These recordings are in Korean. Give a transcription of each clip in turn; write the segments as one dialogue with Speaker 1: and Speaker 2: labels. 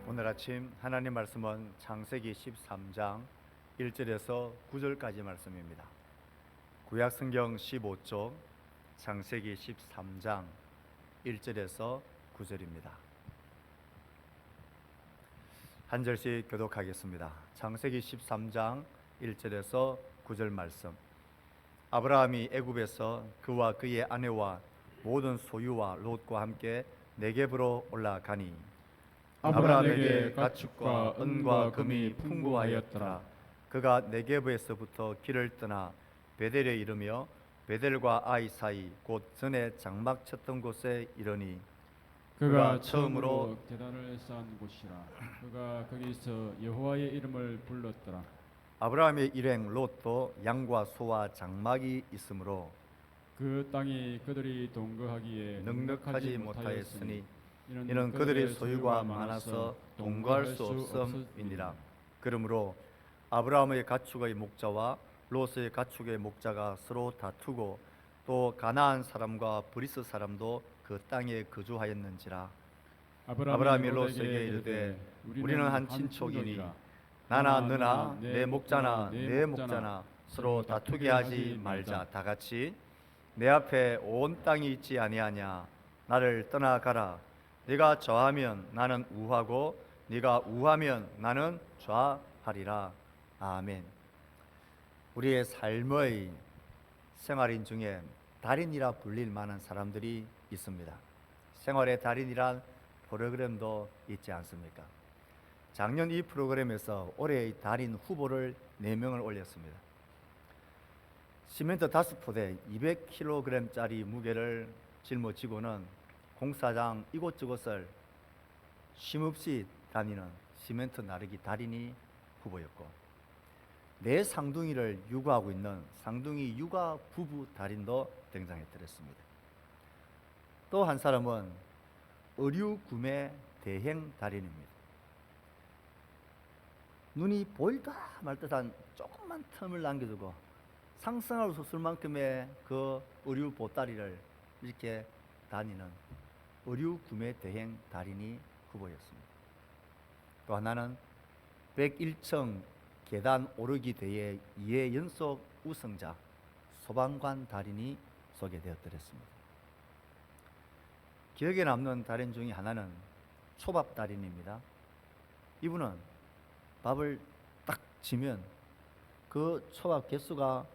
Speaker 1: 오늘 아침 하나님 말씀은 창세기 13장 1절에서 9절까지 말씀입니다. 구약 성경 15쪽 창세기 13장 1절에서 9절입니다. 한 절씩 교독하겠습니다. 창세기 13장 1절에서 9절 말씀. 아브라함이 애굽에서 그와 그의 아내와 모든 소유와 롯과 함께 네겝으로 올라가니 아브라함에게 가축과 은과 금이 풍부하였더라. 그가 네겝에서부터 길을 떠나 베델에 이르며 베델과 아이 사이 곧 전에 장막 쳤던 곳에 이르니
Speaker 2: 그가 처음으로 제단을 쌓은 곳이라. 그가 거기서 여호와의 이름을 불렀더라.
Speaker 1: 아브라함의 일행 롯도 양과 소와 장막이 있으므로
Speaker 2: 그 땅이 그들이 동거하기에
Speaker 1: 넉넉하지 못하였으니 이는 그들의 소유가 많아서 동거할 수 없음이니라. 그러므로 아브라함의 가축의 목자와 롯의 가축의 목자가 서로 다투고 또 가나안 사람과 브리스 사람도 그 땅에 거주하였는지라. 아브라함이 롯에게 이르되 우리는 한 친족이니 나나 너나 내 목자나 내 목자나 서로 다투게 하지 말자. 다같이 내 앞에 온 땅이 있지 아니하냐. 나를 떠나가라. 네가 좌하면 나는 우하고 네가 우하면 나는 좌하리라. 아멘. 우리의 삶의 생활인 중에 달인이라 불릴 만한 사람들이 있습니다. 생활의 달인이란 프로그램도 있지 않습니까? 작년 이 프로그램에서 올해의 달인 후보를 4명을 올렸습니다. 시멘트 5포대 200kg짜리 무게를 짊어지고는 공사장 이곳저곳을 쉼없이 다니는 시멘트 나르기 달인이 후보였고, 4쌍둥이를 육아하고 있는 쌍둥이 육아 부부 달인도 등장했더랬습니다. 또 한 사람은 의류 구매 대행 달인입니다. 눈이 보일까 말듯한 조금만 틈을 남겨두고 상상할 수 없을 만큼의 그 의류 보따리를 이렇게 다니는 의류 구매 대행 달인이 후보였습니다. 또 하나는 101층 계단 오르기 대회 2회 연속 우승자 소방관 달인이 소개되었더랬습니다. 기억에 남는 달인 중에 하나는 초밥 달인입니다. 이분은 밥을 딱 지면 그 초밥 개수가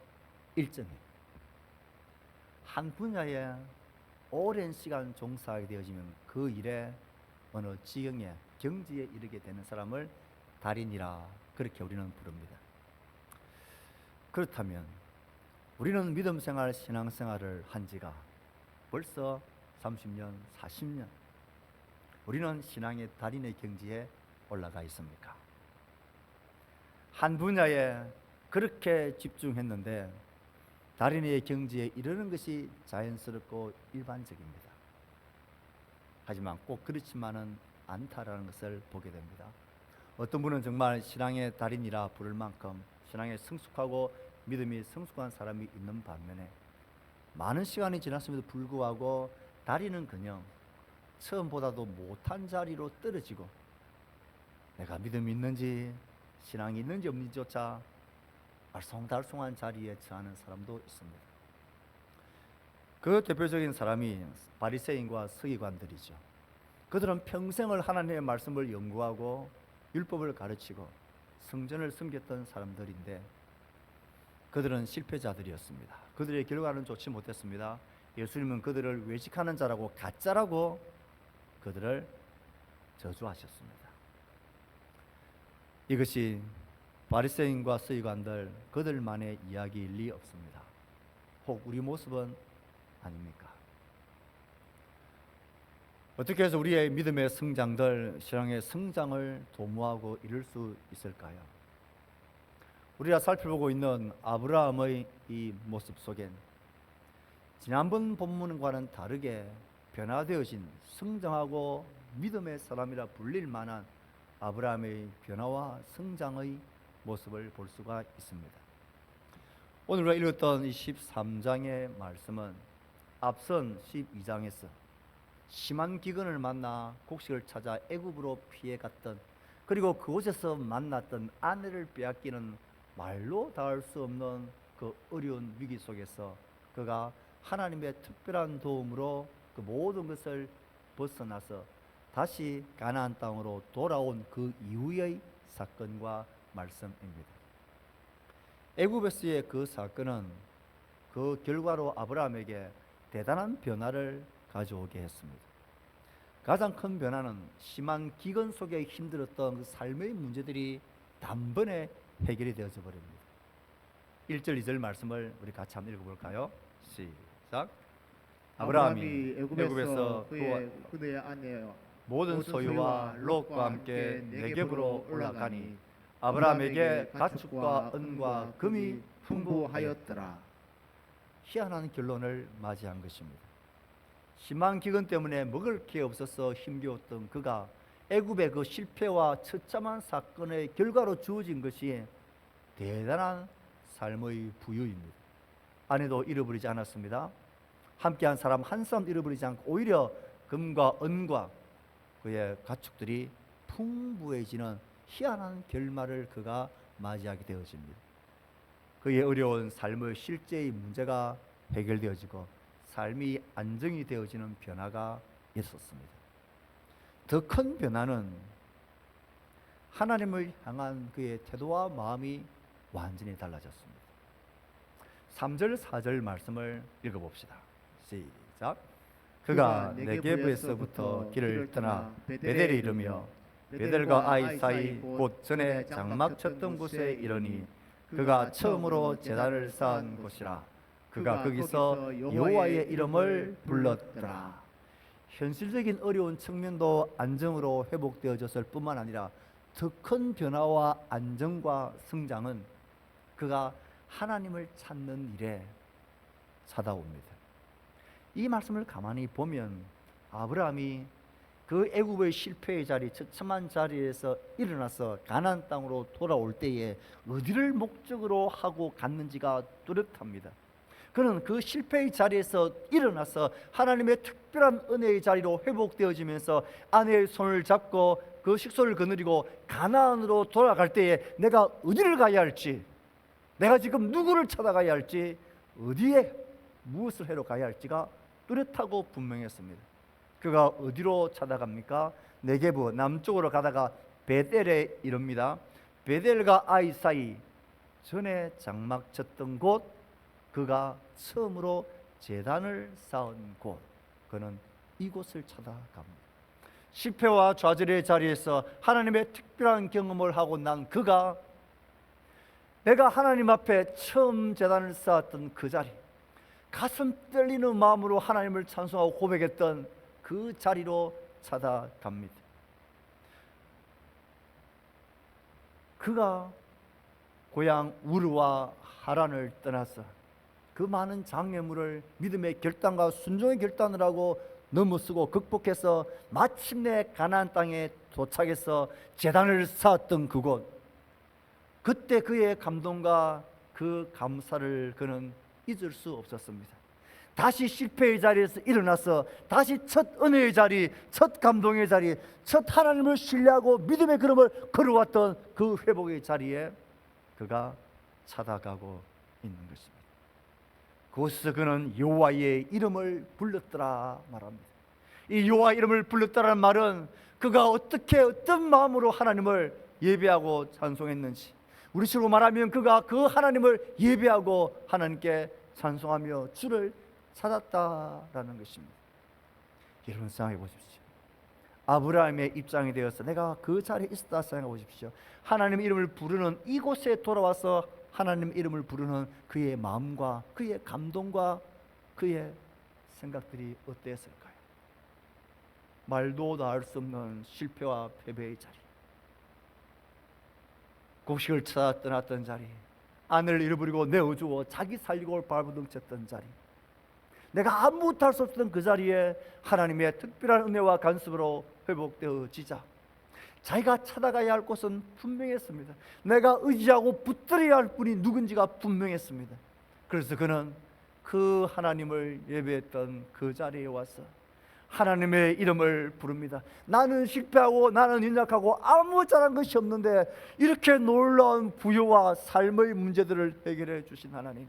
Speaker 1: 일정해요. 한 분야에 오랜 시간 종사하게 되어지면 그 일에 어느 지경에 경지에 이르게 되는 사람을 달인이라 그렇게 우리는 부릅니다. 그렇다면 우리는 믿음 생활, 신앙 생활을 한 지가 벌써 30년, 40년 우리는 신앙의 달인의 경지에 올라가 있습니까? 한 분야에 그렇게 집중했는데 달인의 경지에 이르는 것이 자연스럽고 일반적입니다. 하지만 꼭 그렇지만은 않다라는 것을 보게 됩니다. 어떤 분은 정말 신앙의 달인이라 부를 만큼 신앙에 성숙하고 믿음이 성숙한 사람이 있는 반면에 많은 시간이 지났음에도 불구하고 달인은커녕 처음보다도 못한 자리로 떨어지고 내가 믿음이 있는지 신앙이 있는지 없는지조차 알쏭달쏭한 자리에 처하는 사람도 있습니다. 그 대표적인 사람이 바리새인과 서기관들이죠. 그들은 평생을 하나님의 말씀을 연구하고 율법을 가르치고 성전을 섬겼던 사람들인데 그들은 실패자들이었습니다. 그들의 결과는 좋지 못했습니다. 예수님은 그들을 외식하는 자라고 가짜라고 그들을 저주하셨습니다. 이것이 바리새인과 서기관들 그들만의 이야기일 리 없습니다. 혹 우리 모습은 아닙니까? 어떻게 해서 우리의 믿음의 성장들, 신앙의 성장을 도모하고 이룰 수 있을까요? 우리가 살펴보고 있는 아브라함의 이 모습 속엔 지난번 본문과는 다르게 변화되어진 성장하고 믿음의 사람이라 불릴 만한 아브라함의 변화와 성장의 모습을 볼 수가 있습니다. 오늘 우리가 읽었던 이 13장의 말씀은 앞선 12장에서 심한 기근을 만나 곡식을 찾아 애굽으로 피해갔던, 그리고 그곳에서 만났던 아내를 빼앗기는 말로 닿을 수 없는 그 어려운 위기 속에서 그가 하나님의 특별한 도움으로 그 모든 것을 벗어나서 다시 가나안 땅으로 돌아온 그 이후의 사건과 말씀입니다. 애굽에서의 그 사건은 그 결과로 아브라함에게 대단한 변화를 가져오게 했습니다. 가장 큰 변화는 심한 기근 속에 힘들었던 그 삶의 문제들이 단번에 해결이 되어져 버립니다. 1절 2절 말씀을 우리 같이 한번 읽어볼까요? 시작. 아브라함이 애굽에서
Speaker 3: 그의 아내와
Speaker 1: 모든 소유와 롯과 함께 네겝으로 올라가니 아브라함에게 가축과 은과 금이 풍부하였더라. 희한한 결론을 맞이한 것입니다. 심한 기근 때문에 먹을 게 없어서 힘겨웠던 그가 애굽의 그 실패와 처참한 사건의 결과로 주어진 것이 대단한 삶의 부유입니다. 아내도 잃어버리지 않았습니다. 함께한 사람 한 사람 잃어버리지 않고 오히려 금과 은과 그의 가축들이 풍부해지는 희한한 결말을 그가 맞이하게 되어집니다. 그의 어려운 삶의 실제의 문제가 해결되어지고 삶이 안정이 되어지는 변화가 있었습니다. 더 큰 변화는 하나님을 향한 그의 태도와 마음이 완전히 달라졌습니다. 3절 4절 말씀을 읽어봅시다. 시작. 그가 네겝에서부터 길을 떠나 베델에 이르며 베델과 아이 사이 곧 전에 장막 쳤던 곳에 이르니 그가 처음으로 제단을 쌓은 곳이라. 그가 거기서 여호와의 이름을 불렀더라. 현실적인 어려운 측면도 안정으로 회복되어졌을 뿐만 아니라 더 큰 변화와 안정과 성장은 그가 하나님을 찾는 일에 찾아옵니다. 이 말씀을 가만히 보면 아브라함이 그 애굽의 실패의 자리, 처참한 자리에서 일어나서 가나안 땅으로 돌아올 때에 어디를 목적으로 하고 갔는지가 뚜렷합니다. 그는 그 실패의 자리에서 일어나서 하나님의 특별한 은혜의 자리로 회복되어지면서 아내의 손을 잡고 그 식소를 거느리고 가나안으로 돌아갈 때에 내가 어디를 가야 할지, 내가 지금 누구를 찾아가야 할지, 어디에 무엇을 하러 가야 할지가 뚜렷하고 분명했습니다. 그가 어디로 찾아갑니까? 네게브 남쪽으로 가다가 베델에 이릅니다. 베델과 아이 사이 전에 장막 쳤던 곳, 그가 처음으로 제단을 쌓은 곳, 그는 이곳을 찾아갑니다. 실패와 좌절의 자리에서 하나님의 특별한 경험을 하고 난 그가 내가 하나님 앞에 처음 제단을 쌓았던 그 자리, 가슴 떨리는 마음으로 하나님을 찬송하고 고백했던 그 자리로 찾아갑니다. 그가 고향 우르와 하란을 떠나서 그 많은 장애물을 믿음의 결단과 순종의 결단을 하고 넘어서고 극복해서 마침내 가나안 땅에 도착해서 제단을 쌓았던 그곳, 그때 그의 감동과 그 감사를 그는 잊을 수 없었습니다. 다시 실패의 자리에서 일어나서 다시 첫 은혜의 자리, 첫 감동의 자리, 첫 하나님을 신뢰하고 믿음의 걸음을 걸어왔던 그 회복의 자리에 그가 찾아가고 있는 것입니다. 그곳에서 그는 여호와의 이름을 불렀더라 말합니다. 이 여호와 이름을 불렀다라는 말은 그가 어떻게 어떤 마음으로 하나님을 예배하고 찬송했는지, 우리식으로 말하면 그가 그 하나님을 예배하고 하나님께 찬송하며 주를 찾았다라는 것입니다. 여러분 생각해 보십시오. 아브라함의 입장이 되어서 내가 그 자리에 있었다 생각해 보십시오. 하나님 이름을 부르는 이곳에 돌아와서 하나님 이름을 부르는 그의 마음과 그의 감동과 그의 생각들이 어땠을까요? 말도 닿을 수 없는 실패와 패배의 자리, 곡식을 찾아 떠났던 자리, 아내를 잃어버리고 내어주고 자기 살리고 발버둥쳤던 자리, 내가 아무것도 할 수 없었던 그 자리에 하나님의 특별한 은혜와 간섭으로 회복되어지자 자기가 찾아가야 할 곳은 분명했습니다. 내가 의지하고 붙들어야 할 분이 누군지가 분명했습니다. 그래서 그는 그 하나님을 예배했던 그 자리에 와서 하나님의 이름을 부릅니다. 나는 실패하고 나는 연약하고 아무 잘한 것이 없는데 이렇게 놀라운 부여와 삶의 문제들을 해결해 주신 하나님,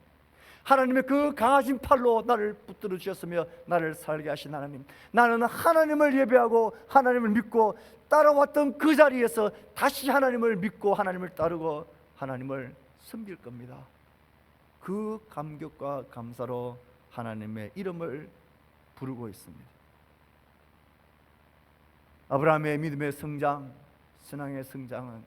Speaker 1: 하나님의 그 강하신 팔로 나를 붙들어 주셨으며 나를 살게 하신 하나님, 나는 하나님을 예배하고 하나님을 믿고 따라왔던 그 자리에서 다시 하나님을 믿고 하나님을 따르고 하나님을 섬길 겁니다. 그 감격과 감사로 하나님의 이름을 부르고 있습니다. 아브라함의 믿음의 성장, 신앙의 성장은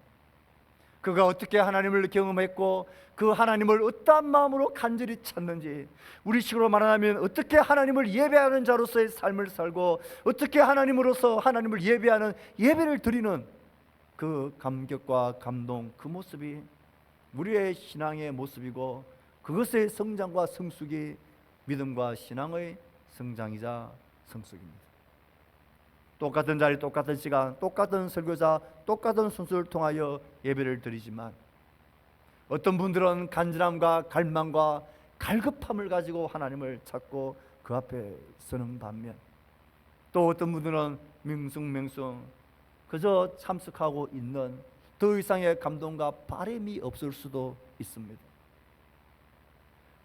Speaker 1: 그가 어떻게 하나님을 경험했고 그 하나님을 어떠한 마음으로 간절히 찾는지, 우리 식으로 말하면 어떻게 하나님을 예배하는 자로서의 삶을 살고 어떻게 하나님으로서 하나님을 예배하는 예배를 드리는 그 감격과 감동, 그 모습이 우리의 신앙의 모습이고 그것의 성장과 성숙이 믿음과 신앙의 성장이자 성숙입니다. 똑같은 자리, 똑같은 시간, 똑같은 설교자, 똑같은 순서를 통하여 예배를 드리지만 어떤 분들은 간절함과 갈망과 갈급함을 가지고 하나님을 찾고 그 앞에 서는 반면 또 어떤 분들은 맹숭맹숭 그저 참석하고 있는, 더 이상의 감동과 바람이 없을 수도 있습니다.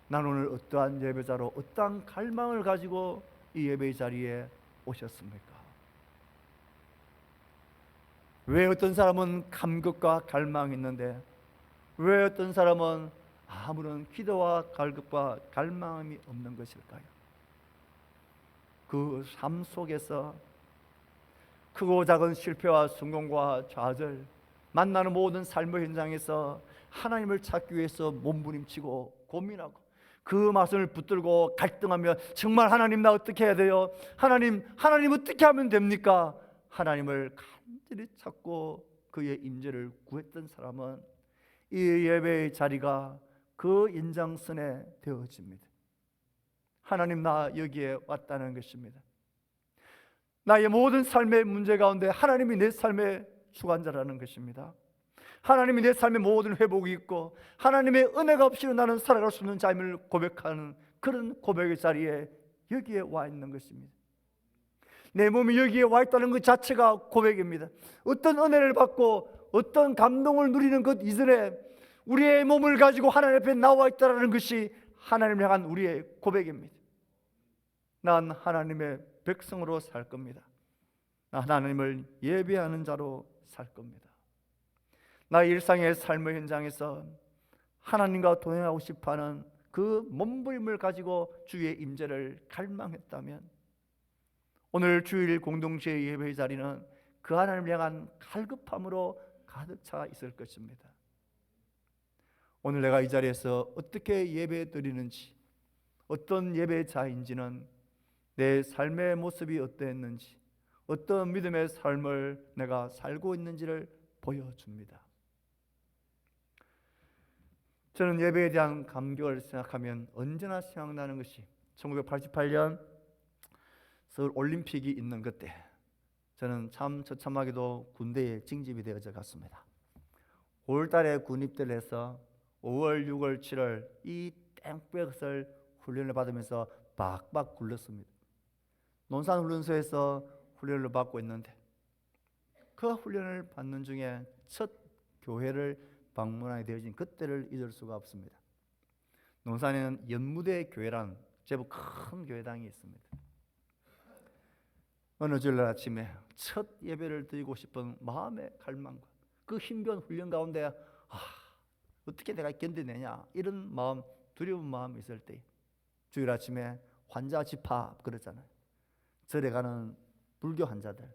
Speaker 1: 나는 오늘 어떠한 예배자로 어떠한 갈망을 가지고 이 예배 자리에 오셨습니까? 왜 어떤 사람은 감격과 갈망이 있는데 왜 어떤 사람은 아무런 기도와 갈급과 갈망이 없는 것일까요? 그 삶 속에서 크고 작은 실패와 성공과 좌절, 만나는 모든 삶의 현장에서 하나님을 찾기 위해서 몸부림치고 고민하고 그 말씀을 붙들고 갈등하며 정말 하나님 나 어떻게 해야 돼요? 하나님 어떻게 하면 됩니까? 하나님을 간절히 찾고 그의 임재를 구했던 사람은 이 예배의 자리가 그 연장선에 되어집니다. 하나님 나 여기에 왔다는 것입니다. 나의 모든 삶의 문제 가운데 하나님이 내 삶의 주관자라는 것입니다. 하나님이 내 삶의 모든 회복이 있고 하나님의 은혜가 없이는 나는 살아갈 수 없는 자임을 고백하는 그런 고백의 자리에 여기에 와 있는 것입니다. 내 몸이 여기에 와 있다는 것 자체가 고백입니다. 어떤 은혜를 받고 어떤 감동을 누리는 것 이전에 우리의 몸을 가지고 하나님 앞에 나와 있다는 것이 하나님을 향한 우리의 고백입니다. 난 하나님의 백성으로 살 겁니다. 나 하나님을 예배하는 자로 살 겁니다. 나의 일상의 삶의 현장에서 하나님과 동행하고 싶어하는 그 몸부림을 가지고 주의 임재를 갈망했다면 오늘 주일 공동체 예배의 자리는 그 하나님을 향한 갈급함으로 가득 차 있을 것입니다. 오늘 내가 이 자리에서 어떻게 예배 드리는지, 어떤 예배자인지는 내 삶의 모습이 어떠했는지, 어떤 믿음의 삶을 내가 살고 있는지를 보여줍니다. 저는 예배에 대한 감격을 생각하면 언제나 생각나는 것이 1988년 서울 올림픽이 있는 그때 저는 참 처참하게도 군대에 징집이 되어져 갔습니다. 5월달에 군입대를 해서 5월, 6월, 7월 이 땡볕을 훈련을 받으면서 박박 굴렀습니다. 논산훈련소에서 훈련을 받고 있는데 그 훈련을 받는 중에 첫 교회를 방문하게 되어진 그때를 잊을 수가 없습니다. 논산에는 연무대 교회란 제법 큰 교회당이 있습니다. 어느 주일날 아침에 첫 예배를 드리고 싶은 마음의 갈망과 그 힘겨운 훈련 가운데 어떻게 내가 견뎌내냐 이런 마음, 두려운 마음이 있을 때 주일 아침에 환자 집합 그러잖아요. 절에 가는 불교 환자들,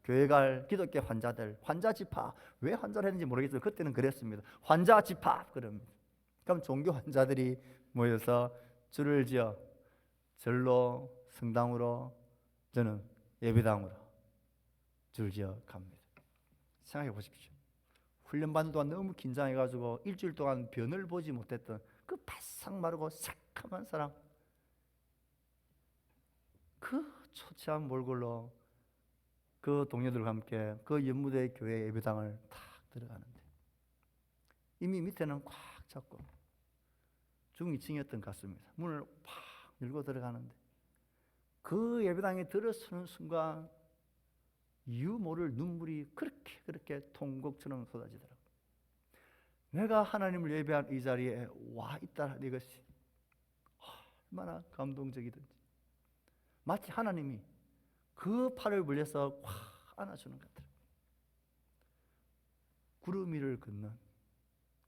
Speaker 1: 교회 갈 기독교 환자들, 환자 집합. 왜 환자를 했는지 모르겠어요. 그때는 그랬습니다. 환자 집합 그럽니다. 그럼 종교 환자들이 모여서 줄을 지어 절로, 성당으로, 저는 예배당으로 줄 지어 갑니다. 생각해 보십시오. 훈련받는 동안 너무 긴장해가지고 일주일 동안 변을 보지 못했던 그 바싹 마르고 새카만 사람, 그 초췌한 몰골로 그 동료들과 함께 그 연무대 교회 예배당을 탁 들어가는데 이미 밑에는 꽉 잡고 중 2층이었던 것 같습니다. 문을 팍 열고 들어가는데 그 예배당에 들어서는 순간 이유 모를 눈물이 그렇게 통곡처럼 쏟아지더라고요. 내가 하나님을 예배한 이 자리에 와 있다는 이것이 얼마나 감동적이든지, 마치 하나님이 그 팔을 벌려서 확 안아주는 것 같아요. 구름 위를 걷는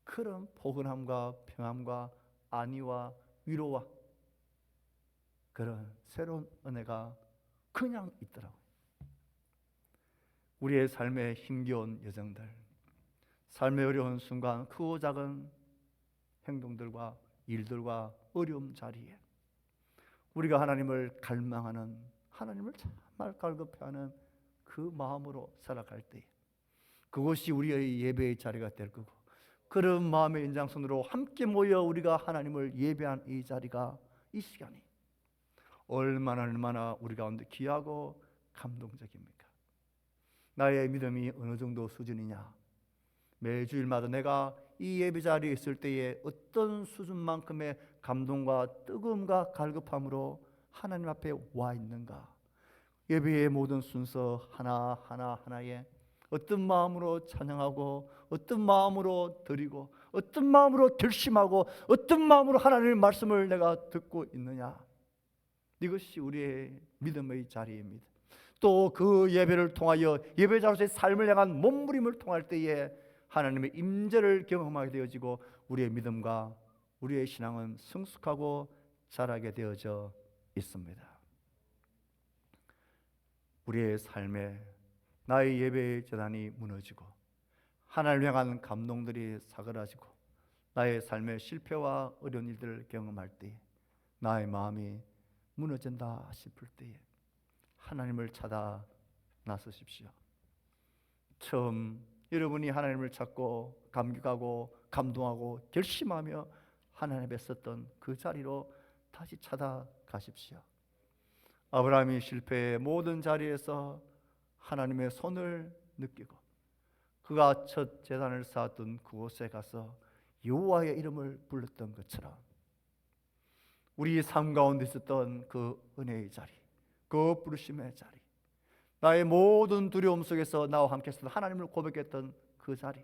Speaker 1: 그런 포근함과 평안과 안위와 위로와 그런 새로운 은혜가 그냥 있더라고요. 우리의 삶에 힘겨운 여정들, 삶의 어려운 순간, 크고 작은 행동들과 일들과 어려움 자리에 우리가 하나님을 갈망하는, 하나님을 정말 갈급해하는 그 마음으로 살아갈 때 그것이 우리의 예배의 자리가 될 거고, 그런 마음의 연장선으로 함께 모여 우리가 하나님을 예배한 이 자리가, 이 시간이 얼마나 우리 가운데 귀하고 감동적입니까? 나의 믿음이 어느 정도 수준이냐? 매주일마다 내가 이 예배 자리에 있을 때에 어떤 수준만큼의 감동과 뜨거움과 갈급함으로 하나님 앞에 와 있는가? 예배의 모든 순서 하나하나에 어떤 마음으로 찬양하고, 어떤 마음으로 드리고, 어떤 마음으로 결심하고, 어떤 마음으로 하나님의 말씀을 내가 듣고 있느냐? 이것이 우리의 믿음의 자리입니다. 또 그 예배를 통하여 예배자로서의 삶을 향한 몸부림을 통할 때에 하나님의 임재를 경험하게 되어지고, 우리의 믿음과 우리의 신앙은 성숙하고 자라게 되어져 있습니다. 우리의 삶에 나의 예배의 재단이 무너지고 하나님을 향한 감동들이 사그라지고 나의 삶의 실패와 어려운 일들을 경험할 때 나의 마음이 무너진다 싶을 때에 하나님을 찾아 나서십시오. 처음 여러분이 하나님을 찾고 감격하고 감동하고 결심하며 하나님 앞에 섰던 그 자리로 다시 찾아가십시오. 아브라함이 실패의 모든 자리에서 하나님의 손을 느끼고 그가 첫 제단을 쌓았던 그곳에 가서 여호와의 이름을 불렀던 것처럼 우리 삶 가운데 있었던 그 은혜의 자리, 그 부르심의 자리, 나의 모든 두려움 속에서 나와 함께 있었던 하나님을 고백했던 그 자리,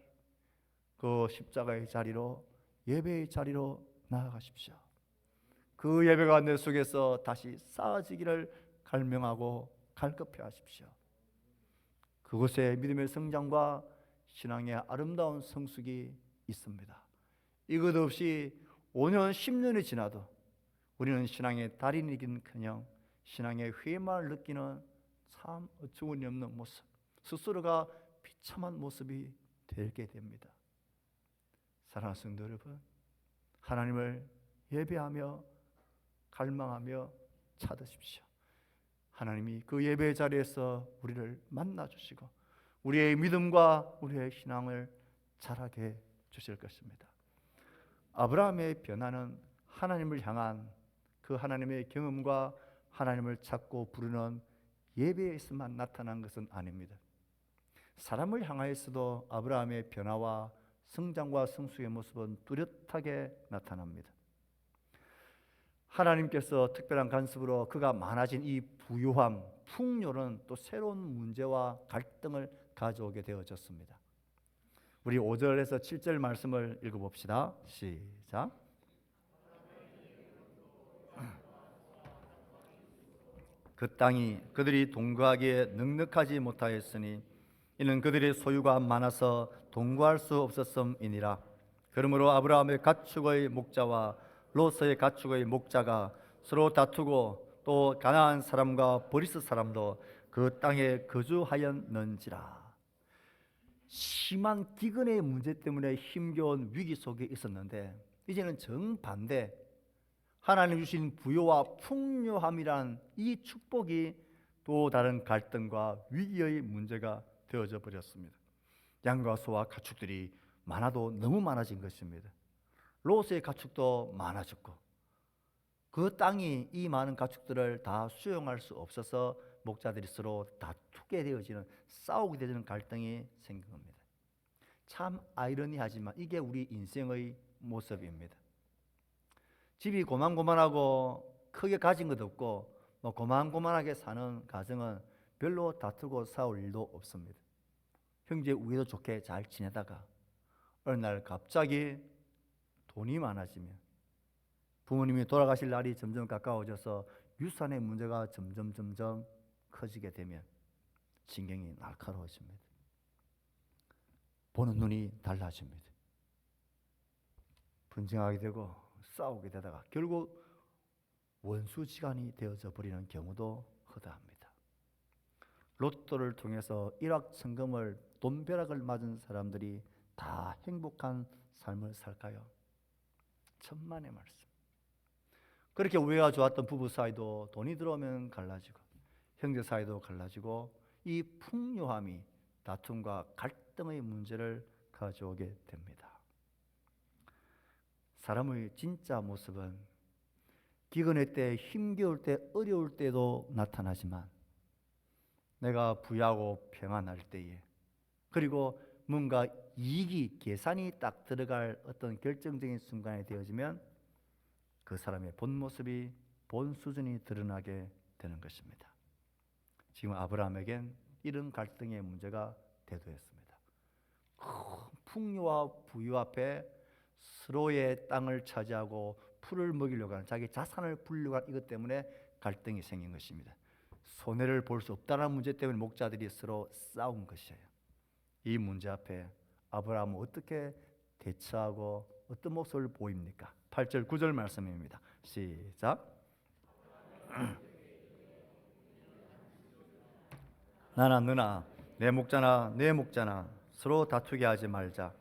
Speaker 1: 그 십자가의 자리로, 예배의 자리로 나아가십시오. 그 예배가 내 속에서 다시 쌓아지기를 갈망하고 갈급해 하십시오. 그곳에 믿음의 성장과 신앙의 아름다운 성숙이 있습니다. 이것 없이 5년, 10년이 지나도 우리는 신앙의 달인이긴커녕 신앙의 회의만을 느끼는 참 어처구니 없는 모습, 스스로가 비참한 모습이 되게 됩니다. 사랑하는 성도 여러분, 하나님을 예배하며 갈망하며 찾으십시오. 하나님이 그 예배 자리에서 우리를 만나주시고 우리의 믿음과 우리의 신앙을 자라게 주실 것입니다. 아브라함의 변화는 하나님을 향한 그 하나님의 경험과 하나님을 찾고 부르는 예배에서만 나타난 것은 아닙니다. 사람을 향하여서도 아브라함의 변화와 성장과 성숙의 모습은 뚜렷하게 나타납니다. 하나님께서 특별한 간섭으로 그가 많아진 이 부요함, 풍요는 또 새로운 문제와 갈등을 가져오게 되어졌습니다. 우리 5절에서 7절 말씀을 읽어봅시다. 시작. 그 땅이 그들이 동거하기에 넉넉하지 못하였으니 이는 그들의 소유가 많아서 동거할 수 없었음이니라. 그러므로 아브라함의 가축의 목자와 롯의 가축의 목자가 서로 다투고 또 가나안 사람과 브리스 사람도 그 땅에 거주하였는지라. 심한 기근의 문제 때문에 힘겨운 위기 속에 있었는데 이제는 정반대, 하나님 주신 부요와 풍요함이란 이 축복이 또 다른 갈등과 위기의 문제가 되어져 버렸습니다. 양과 소와 가축들이 많아도 너무 많아진 것입니다. 롯의 가축도 많아졌고 그 땅이 이 많은 가축들을 다 수용할 수 없어서 목자들이 서로 다투게 되어지는, 싸우게 되는 갈등이 생긴 겁니다. 참 아이러니하지만 이게 우리 인생의 모습입니다. 집이 고만고만하고 크게 가진 것 없고 고만고만하게 사는 가정은 별로 다투고 싸울 일도 없습니다. 형제 우애도 좋게 잘 지내다가 어느 날 갑자기 돈이 많아지면 부모님이 돌아가실 날이 점점 가까워져서 유산의 문제가 점점 커지게 되면 신경이 날카로워집니다. 보는 눈이 달라집니다. 분쟁하게 되고 싸우게 되다가 결국 원수지간이 되어져 버리는 경우도 허다합니다. 로또를 통해서 일확천금을 돈벼락을 맞은 사람들이 다 행복한 삶을 살까요? 천만의 말씀. 그렇게 우애가 좋았던 부부 사이도 돈이 들어오면 갈라지고 형제 사이도 갈라지고 이 풍요함이 다툼과 갈등의 문제를 가져오게 됩니다. 사람의 진짜 모습은 기근의 때, 힘겨울 때, 어려울 때도 나타나지만 내가 부유하고 평안할 때에 그리고 뭔가 이익이 계산이 딱 들어갈 어떤 결정적인 순간이 되어지면 그 사람의 본 모습이 본 수준이 드러나게 되는 것입니다. 지금 아브라함에겐 이런 갈등의 문제가 대두했습니다. 큰 풍요와 부유 앞에 서로의 땅을 차지하고 풀을 먹이려고 하는 자기 자산을 불려고 하는 이것 때문에 갈등이 생긴 것입니다. 손해를 볼 수 없다는 문제 때문에 목자들이 서로 싸운 것이에요. 이 문제 앞에 아브라함은 어떻게 대처하고 어떤 모습을 보입니까? 8절 9절 말씀입니다. 시작. 나나 너나 내 목자나 내 목자나 서로 다투게 하지 말자.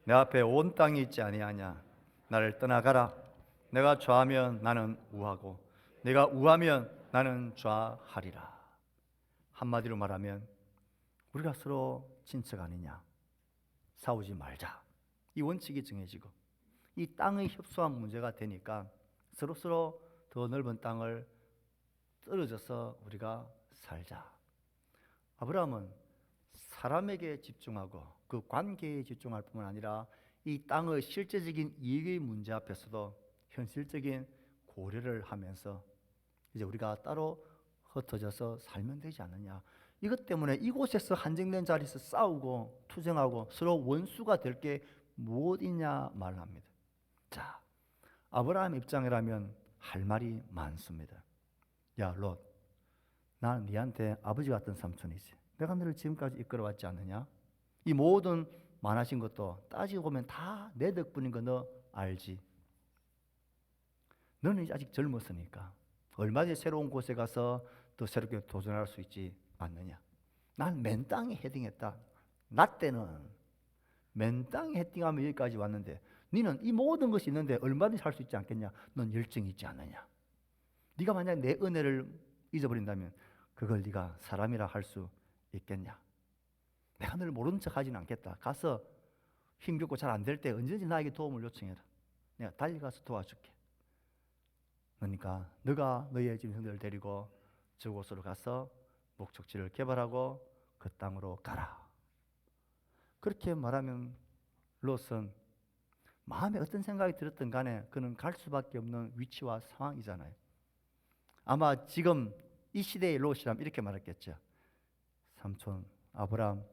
Speaker 1: 내 앞에 온 땅이 있지 아니하냐. 나를 떠나가라. 내가 좌하면 나는 우하고 내가 우하면 나는 좌하리라. 한마디로 말하면 우리가 서로 친척 아니냐. 싸우지 말자. 이 원칙이 정해지고 이 땅의 협소한 문제가 되니까 서로 더 넓은 땅을 떨어져서 우리가 살자. 아브라함은 사람에게 집중하고 그 관계에 집중할 뿐만 아니라 이 땅의 실제적인 이익의 문제 앞에서도 현실적인 고려를 하면서 이제 우리가 따로 흩어져서 살면 되지 않느냐. 이것 때문에 이곳에서 한정된 자리에서 싸우고 투쟁하고 서로 원수가 될 게 무엇 있냐 말을 합니다. 자, 아브라함 입장이라면 할 말이 많습니다. 야, 롯, 나는 네한테 아버지 같은 삼촌이지. 내가 너를 지금까지 이끌어왔지 않느냐? 이 모든 많아진 것도 따지고 보면 다 내 덕분인 거 너 알지? 너는 이제 아직 젊었으니까 얼마든지 새로운 곳에 가서 더 새롭게 도전할 수 있지 않느냐? 난 맨 땅에 헤딩했다. 나 때는 맨 땅에 헤딩하면 여기까지 왔는데 너는 이 모든 것이 있는데 얼마든지 할 수 있지 않겠냐? 넌 열정이 있지 않느냐? 네가 만약 내 은혜를 잊어버린다면 그걸 네가 사람이라 할 수 있겠냐? 내가 너를 모른 척 하지는 않겠다. 가서 힘겹고 잘 안 될 때 언제든지 나에게 도움을 요청해라. 내가 달려가서 도와줄게. 그러니까 너가 너의 짐승들을 데리고 저곳으로 가서 목적지를 개발하고 그 땅으로 가라. 그렇게 말하면 롯은 마음에 어떤 생각이 들었든 간에 그는 갈 수밖에 없는 위치와 상황이잖아요. 아마 지금 이 시대의 롯이라면 이렇게 말했겠죠. 삼촌 아브라함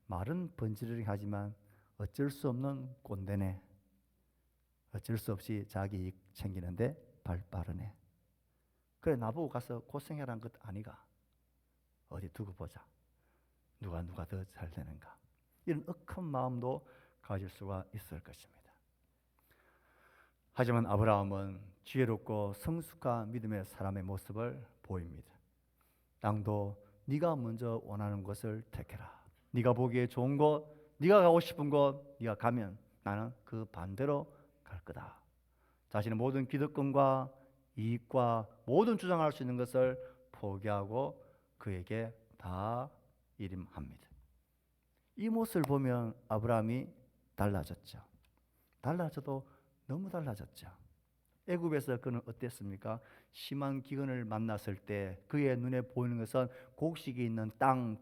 Speaker 1: 말은 번지르르 하지만 어쩔 수 없는 꼰대네. 어쩔 수 없이 자기 이익 챙기는데 발 빠르네. 그래 나보고 가서 고생해란 것 아니가. 어디 두고 보자. 누가 더 잘 되는가. 이런 억한 마음도 가질 수가 있을 것입니다. 하지만 아브라함은 지혜롭고 성숙한 믿음의 사람의 모습을 보입니다. 땅도 네가 먼저 원하는 것을 택해라. 네가 보기에 좋은 곳, 네가 가고 싶은 곳, 네가 가면 나는 그 반대로 갈 거다. 자신의 모든 기득권과 이익과 모든 주장할 수 있는 것을 포기하고 그에게 다 일임합니다. 이 모습을 보면 아브라함이 달라졌죠. 달라져도 너무 달라졌죠. 애굽에서 그는 어땠습니까? 심한 기근을 만났을 때 그의 눈에 보이는 것은 곡식이 있는 땅.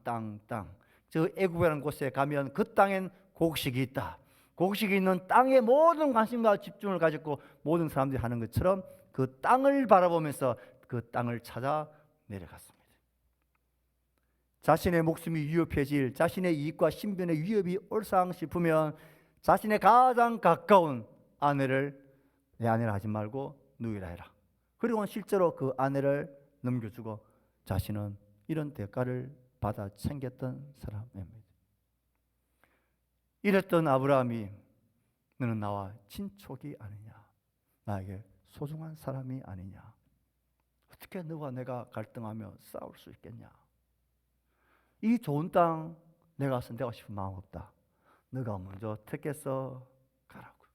Speaker 1: 저 애굽이라는 곳에 가면 그 땅엔 곡식이 있다. 곡식이 있는 땅에 모든 관심과 집중을 가졌고 모든 사람들이 하는 것처럼 그 땅을 바라보면서 그 땅을 찾아 내려갔습니다. 자신의 목숨이 위협해질, 자신의 이익과 신변의 위협이 올상 싶으면 자신의 가장 가까운 아내를 내 아내라 하지 말고 누이라 해라. 그리고 실제로 그 아내를 넘겨주고 자신은 이런 대가를 받아 챙겼던 사람입니다. 이랬던 아브라함이 너는 나와 친족이 아니냐, 나에게 소중한 사람이 아니냐, 어떻게 너와 내가 갈등하며 싸울 수 있겠냐, 이 좋은 땅 내가 선택하고 싶은 마음 없다, 너가 먼저 택해서 가라고.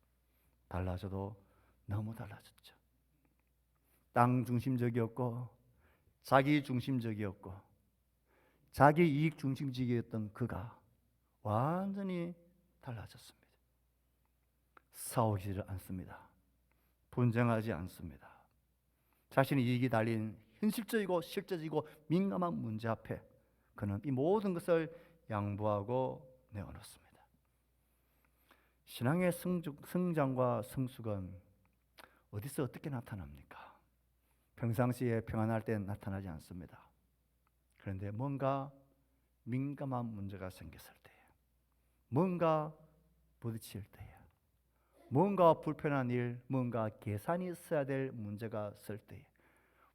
Speaker 1: 달라져도 너무 달라졌죠. 땅 중심적이었고 자기 중심적이었고 자기 이익 중심적이었던 그가 완전히 달라졌습니다. 싸우지를 않습니다. 분쟁하지 않습니다. 자신의 이익이 달린 현실적이고 실제적이고 민감한 문제 앞에 그는 이 모든 것을 양보하고 내어놓습니다. 신앙의 성장과 성숙은 어디서 어떻게 나타납니까? 평상시에 평안할 때 나타나지 않습니다. 그런데 뭔가 민감한 문제가 생겼을 때에, 뭔가 부딪힐 때에, 뭔가 불편한 일, 뭔가 계산이 있어야 될 문제가 있을 때에,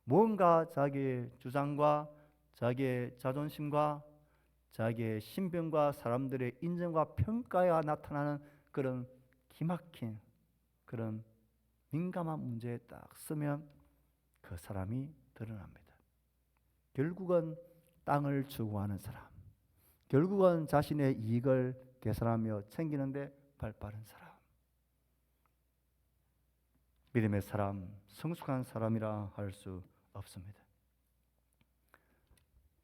Speaker 1: 뭔가 자기의 주장과 자기의 자존심과 자기의 신변과 사람들의 인정과 평가가 나타나는 그런 기막힌 그런 민감한 문제에 딱 쓰면 그 사람이 드러납니다. 결국은 땅을 추구하는 사람, 결국은 자신의 이익을 계산하며 챙기는데 발빠른 사람, 믿음의 사람, 성숙한 사람이라 할 수 없습니다.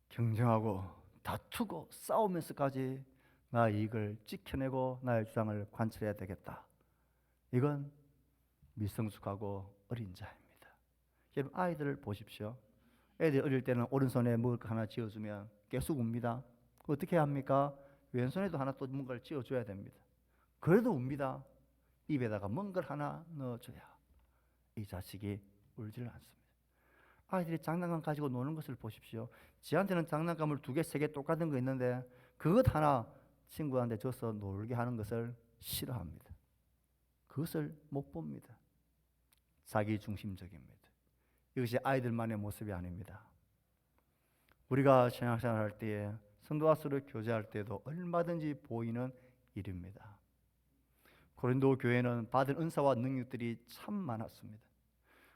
Speaker 1: 경쟁하고 다투고 싸우면서까지 나의 이익을 지켜내고 나의 주장을 관철해야 되겠다, 이건 미성숙하고 어린 자입니다. 여러분, 아이들을 보십시오. 애들 어릴 때는 오른손에 먹을 거 하나 쥐어주면 계속 웁니다. 어떻게 합니까? 왼손에도 하나 또 뭔가를 쥐어줘야 됩니다. 그래도 웁니다. 입에다가 뭔 걸 하나 넣어줘야 이 자식이 울지를 않습니다. 아이들이 장난감 가지고 노는 것을 보십시오. 지한테는 장난감을 2개, 3개 똑같은 거 있는데 그것 하나 친구한테 줘서 놀게 하는 것을 싫어합니다. 그것을 못 봅니다. 자기 중심적입니다. 이것이 아이들만의 모습이 아닙니다. 우리가 신앙생활 할 때에 성도와 서로 교제할 때도 얼마든지 보이는 일입니다. 고린도 교회는 받은 은사와 능력들이 참 많았습니다.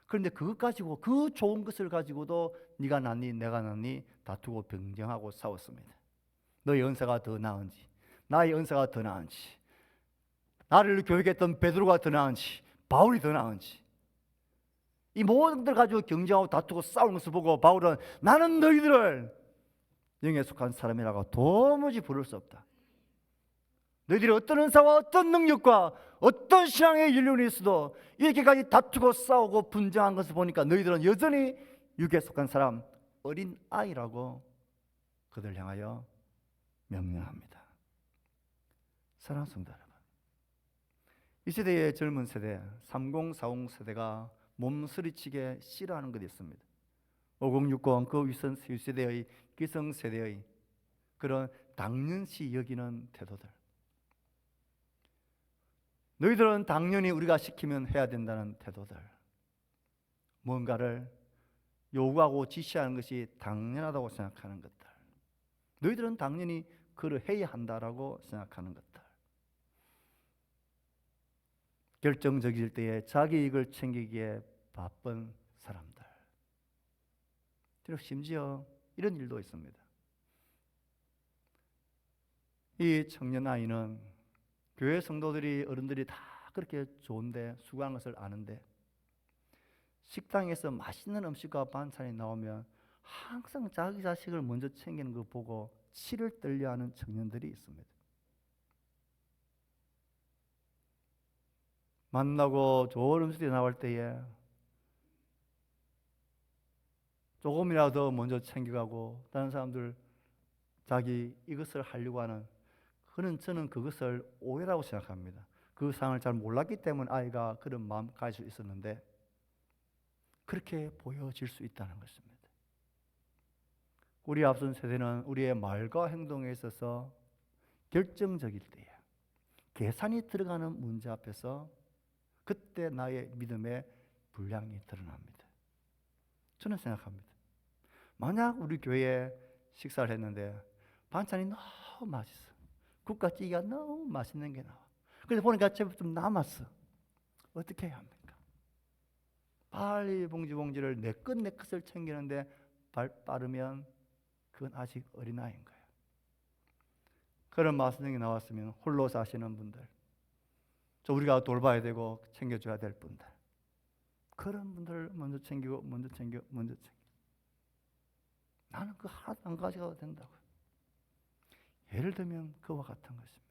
Speaker 1: 그런데 그것 가지고, 그 좋은 것을 가지고도 네가 낫니 내가 낫니 다투고 변경하고 싸웠습니다. 너의 은사가 더 나은지, 나의 은사가 더 나은지, 나를 교육했던 베드로가 더 나은지, 바울이 더 나은지, 이 모든 것들 가지고 경쟁하고 다투고 싸우는 것을 보고 바울은 나는 너희들을 영에 속한 사람이라고 도무지 부를 수 없다. 너희들이 어떤 은사와 어떤 능력과 어떤 신앙의 연륜이 있어도 이렇게까지 다투고 싸우고 분쟁한 것을 보니까 너희들은 여전히 육에 속한 사람, 어린 아이라고 그들 향하여 명령합니다. 사랑하는 성도 여러분, 이 세대의 젊은 세대, 30, 40 세대가 몸서리치게 싫어하는 것이 있습니다. 5060 그 윗세대의 기성세대의 그런 당연시 여기는 태도들, 너희들은 당연히 우리가 시키면 해야 된다는 태도들, 뭔가를 요구하고 지시하는 것이 당연하다고 생각하는 것들, 너희들은 당연히 그를 해야 한다라고 생각하는 것들, 결정적일 때에 자기 이익을 챙기기에 바쁜 사람들, 그리고 심지어 이런 일도 있습니다. 이 청년 아이는 교회 성도들이, 어른들이 다 그렇게 좋은데 수고하는 것을 아는데 식당에서 맛있는 음식과 반찬이 나오면 항상 자기 자식을 먼저 챙기는 거 보고 치를 떨려하는 청년들이 있습니다. 만나고 좋은 음식이 나올 때에 조금이라도 먼저 챙겨가고 다른 사람들 자기 이것을 하려고 하는, 저는 그것을 오해라고 생각합니다. 그 상황을 잘 몰랐기 때문에 아이가 그런 마음 가질 수 있었는데 그렇게 보여질 수 있다는 것입니다. 우리 앞선 세대는 우리의 말과 행동에 있어서 결정적일 때에 계산이 들어가는 문제 앞에서 그때 나의 믿음의 분량이 드러납니다. 저는 생각합니다. 만약 우리 교회에 식사를 했는데 반찬이 너무 맛있어. 국가찌개가 너무 맛있는 게 나와. 그래서 보니까 제법 좀 남았어. 어떻게 해야 합니까? 빨리 봉지를 내 것을 챙기는데 빠르면 그건 아직 어린아이인 거예요. 그런 말씀이 나왔으면 홀로 사시는 분들, 저 우리가 돌봐야 되고 챙겨줘야 될 분들, 그런 분들 먼저 챙기고 나는 그 하나도 안 가져가도 된다고요. 예를 들면 그와 같은 것입니다.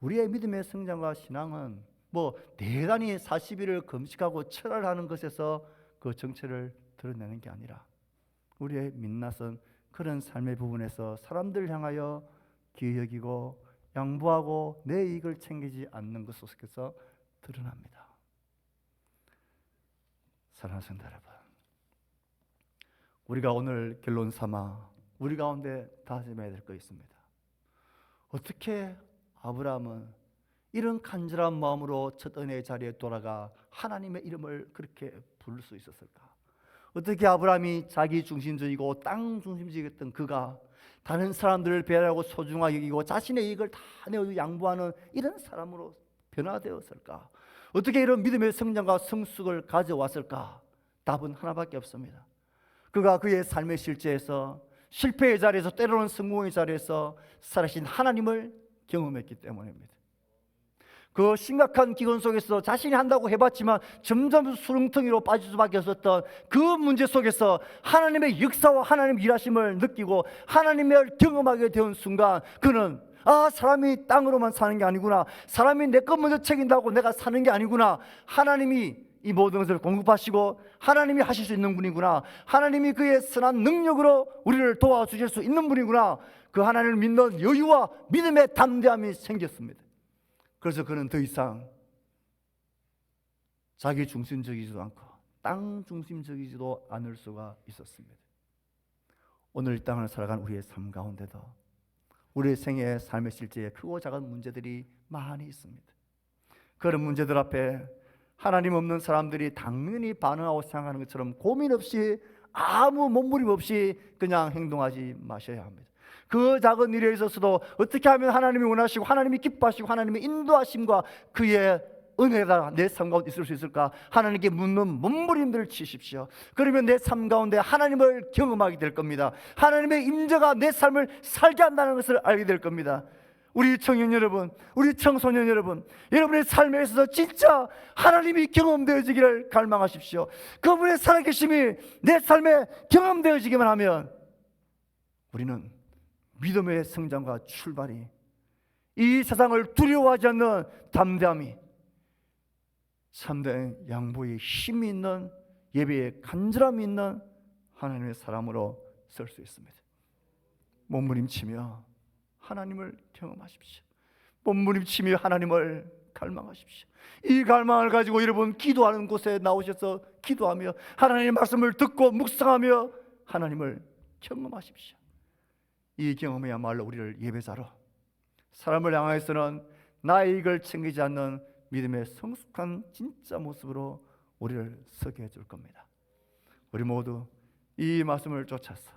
Speaker 1: 우리의 믿음의 성장과 신앙은 뭐 대단히 40일을 금식하고 철활하는 것에서 그 정체를 드러내는 게 아니라 우리의 민낯은 그런 삶의 부분에서 사람들 향하여 귀히 여기고 양보하고 내 이익을 챙기지 않는 것 속에서 드러납니다. 사랑하는 성도 여러분, 우리가 오늘 결론 삼아 우리 가운데 다짐해야 될 거 있습니다. 어떻게 아브라함은 이런 간절한 마음으로 첫 은혜의 자리에 돌아가 하나님의 이름을 그렇게 부를 수 있었을까? 어떻게 아브라함이 자기 중심적이고 땅 중심적이었던 그가 다른 사람들을 배려하고 소중하게 여기고 자신의 이익을 다 내어 양보하는 이런 사람으로 변화되었을까? 어떻게 이런 믿음의 성장과 성숙을 가져왔을까? 답은 하나밖에 없습니다. 그가 그의 삶의 실제에서 실패의 자리에서 때로는 성공의 자리에서 살아계신 하나님을 경험했기 때문입니다. 그 심각한 기근 속에서 자신이 한다고 해봤지만 점점 수렁텅이로 빠질 수밖에 없었던 그 문제 속에서 하나님의 역사와 하나님의 일하심을 느끼고 하나님을 경험하게 된 순간 그는 사람이 땅으로만 사는 게 아니구나, 사람이 내 것 먼저 책임다고 내가 사는 게 아니구나, 하나님이 이 모든 것을 공급하시고 하나님이 하실 수 있는 분이구나, 하나님이 그의 선한 능력으로 우리를 도와주실 수 있는 분이구나, 그 하나님을 믿는 여유와 믿음의 담대함이 생겼습니다. 그래서 그는 더 이상 자기 중심적이지도 않고 땅 중심적이지도 않을 수가 있었습니다. 오늘 이 땅을 살아간 우리의 삶 가운데도 우리의 생애의 삶의 실제에 크고 작은 문제들이 많이 있습니다. 그런 문제들 앞에 하나님 없는 사람들이 당연히 반응하고 생각하는 것처럼 고민 없이 아무 몸부림 없이 그냥 행동하지 마셔야 합니다. 그 작은 일에 있어서도 어떻게 하면 하나님이 원하시고 하나님이 기뻐하시고 하나님의 인도하심과 그의 은혜가 내 삶 가운데 있을 수 있을까? 하나님께 묻는 몸부림들을 치십시오. 그러면 내 삶 가운데 하나님을 경험하게 될 겁니다. 하나님의 임재가 내 삶을 살게 한다는 것을 알게 될 겁니다. 우리 청년 여러분, 우리 청소년 여러분, 여러분의 삶에 있어서 진짜 하나님이 경험되어지기를 갈망하십시오. 그분의 살아계심이 내 삶에 경험되어지기만 하면 우리는 믿음의 성장과 출발이, 이 세상을 두려워하지 않는 담대함이, 참된 양보의 힘이 있는, 예배의 간절함이 있는 하나님의 사람으로 설 수 있습니다. 몸부림치며 하나님을 경험하십시오. 몸부림치며 하나님을 갈망하십시오. 이 갈망을 가지고 여러분 기도하는 곳에 나오셔서 기도하며 하나님의 말씀을 듣고 묵상하며 하나님을 경험하십시오. 이 경험이야말로 우리를 예배자로, 사람을 향해서는 나의 이익을 챙기지 않는 믿음의 성숙한 진짜 모습으로 우리를 서게 해줄 겁니다. 우리 모두 이 말씀을 쫓아서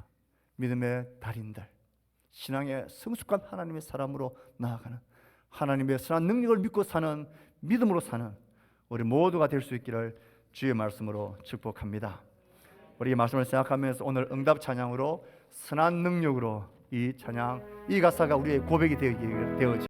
Speaker 1: 믿음의 달인들, 신앙의 성숙한 하나님의 사람으로 나아가는, 하나님의 선한 능력을 믿고 사는, 믿음으로 사는 우리 모두가 될 수 있기를 주의 말씀으로 축복합니다. 우리 이 말씀을 생각하면서 오늘 응답 찬양으로 선한 능력으로 이 찬양, 이 가사가 우리의 고백이 되어지